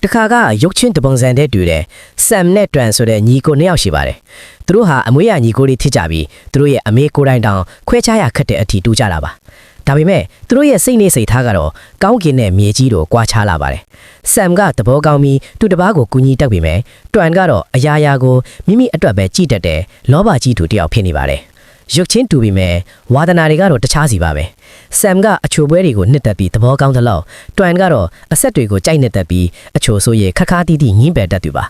တခါကရုတ်ချင်းတပုံစံတဲ့တူတယ်ဆမ်နဲ့တွန်ဆိုတဲ့ညီကိုနှစ်ယောက်ရှိပါတယ်သူတို့ဟာအမွေးရညီကိုတွေဖြစ်ကြပြီးသူတို့ရဲ့အမေကိုယ်တိုင်တောင်ခွဲခြားရခက်တဲ့အထီတူကြတာပါဒါပေမဲ့သူတို့ရဲ့စိတ်နေစိတ်ထားကတော့ကောင်းကင်နဲ့မြေကြီးတို့ကွာခြားလာပါတယ်ဆမ်ကသဘောကောင်းပြီးသူတစ်ပါးကိုကူညီတတ်ပြီမဲ့တွန်ကတော့အရာရာကိုမိမိအတွက်ပဲကြည့်တတ်တယ်လောဘကြီးသူတယောက်ဖြစ်နေပါတယ်ရုပ်ချင်းတူပြီမဲ့ဝါသနာတွေကတော့တခြားစီပါပဲဆမ်ကအချိုပွဲတွေကိုနှစ်သက်ပြီးသဘောကောင်းသလောက်တွန်ကတော့အဆက်တွေကိုကြိုက်နှစ်သက်ပြီးအချိုဆိုရင်ခက်ခါတီးတီးငင်းပယ်တတ်သူပါ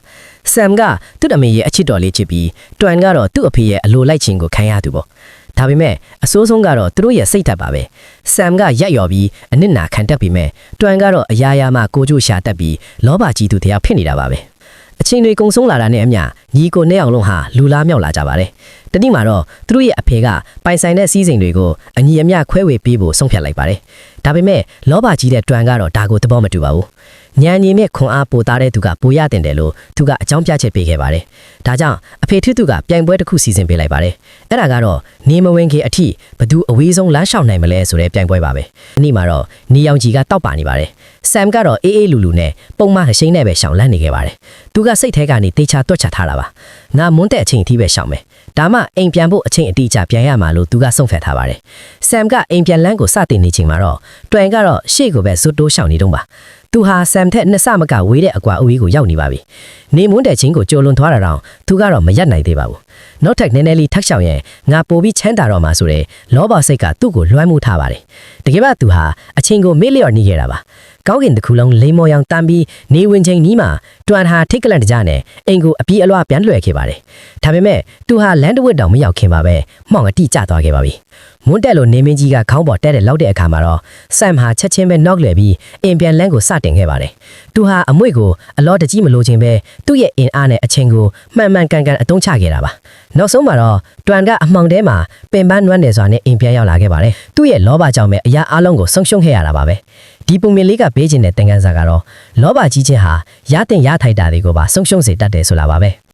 ဆမ်ကသူ့အမေရဲ့အချစ်တော်လေးချစ်ပြီးတွန်ကတော့သူ့အဖေရဲ့အလိုလိုက်ခြင်းကိုခံရသူပေါ့ဒါပေမဲ့အစိုးဆုံးကတော့သူတို့ရဲ့စိတ်ဓာတ်ပါပဲဆမ်ကရက်ရော်ပြီးအနစ်နာခံတတ်ပြီးမဲ့တွန်ကတော့အရာရာမှကိုကြို့ရှာတတ်ပြီးလောဘကြီးသူတရားဖြစ်နေတာပါပဲအချိန်တွေကုံဆုံးလာတာနဲ့အမျှညီကိုနှစ်ယောက်လုံးဟာလူလားမြောက်လာကြပါတယ်တတိမှာတော့သူတို့ရဲ့အဖေကပိုင်ဆိုင်တဲ့စီးစိမ်တွေကိုအညီအမျှခွဲဝေပေးဖို့ဆုံးဖြတ်လိုက်ပါတယ်ဒါပေမဲ့လောဘကြီးတဲ့တွန်ကတော့ဒါကိုသဘောမတူပါဘူးညံညီနဲ့ခွန်အားပိုသားတဲ့သူကပိုရတင်တယ်လို့သူကအကြောင်းပြချက်ပေးခဲ့ပါတယ်ဒါကြောင့်အဖေထူးသူကပြိုင်ပွဲတစ်ခုစီစဉ်ပေးလိုက်ပါတယ်အဲ့ဒါကတော့နေမဝင်ခင်အထိဘသူအဝေးဆုံးလမ်းလျှောက်နိုင်မလဲဆိုတဲ့ပြိုင်ပွဲပါပဲဒီနေ့မှာတော့နေရောင်ကြီးကတောက်ပါနေပါတယ်ဆမ်ကတော့အေးအေးလူလူနဲ့ပုံမှန်ဟိန်းနဲ့ပဲရှောင်လန့်နေခဲ့ပါတယ်သူကစိတ်ထဲကနေတေချာတွက်ချထားတာပါငါမွန်းတဲ့အချိန်အထိပဲရှောင်မယ်ဒါမှအိမ်ပြန်ဖို့အချိန်အတိအကျပြန်ရမှာလို့သူကဆုံးဖြတ်ထားပါတယ်ဆမ်ကအိမ်ပြန်လန်းကိုစတင်နေချိန်မှာတော့တွန်ကတော့ရှေ့ကိုပဲဇွတ်တိုးရှောင်နေတော့ပါသူဟာဆမ်ထက်နှစ်ဆမကဝေးတဲ့အကွာအဝေးကိုရောက်နေပါပြီနေမွန်းတဲ့ချင်းကိုကြိုလွန်သွားတာတော့သူကတော့မရက်နိုင်သေးပါဘူးနောက်ထပ်နည်းနည်းလေးထက်ချောင်ရင်ငါပိုပြီးချမ်းသာတော့မှာဆိုတဲ့လောဘစိတ်ကသူ့ကိုလွှမ်းမိုးထားပါတယ်တကယ်ပါသူဟာအချင်းကိုမေ့လျော့နေခဲ့တာပါကောင်းကင်တစ်ခုလုံးလိမ်မော်ရောင်တန်းပြီးနေဝင်ချိန်နီးမှာတွန်ဟာထိတ်ကလန့်တကြနဲ့အိမ်ကိုအပြေးအလွှားပြန်လွှဲခဲ့ပါတယ်ဒါပေမဲ့သူဟာလန်ဒဝစ်တောင်မရောက်ခင်ပါပဲမှောင်အတိကျသွားခဲ့ပါပြီမွန်းတက်လို့နေမင်းကြီးကခေါင်းပေါ်တက်တဲ့လောက်တဲ့အခါမှာတော့ဆမ်ဟာချက်ချင်းပဲနော့လွယ်ပြီးအိမ်ပြန်လန်းကိုစတင်ခဲ့ပါတယ်သူဟာအမွေကိုအလောတကြီးမလို့ခြင်းပဲသူ့ရဲ့အင်အားနဲ့အချင်းကိုမှန်မှန်ကန်ကန်အသုံးချခဲ့တာပါနောက်ဆုံးမှာတော့တွန်ကအမှောင်ထဲမှာပင်ပန်းနွမ်းနေစွာနဲ့အိမ်ပြန်ရောက်လာခဲ့ပါတယ်သူ့ရဲ့လောဘကြောင့်ပဲအရာအလုံးကိုဆုံးရှုံးခဲ့ရတာပါပဲဒီပုံမြင်လေးကပေးခြင်းတဲ့သင်ခန်းစာကတော့လောဘကြီးခြင်းဟာရတဲ့ရထိုက်တာတွေကိုပါဆုံးရှုံးစေတတ်တယ်ဆိုတာပါပဲ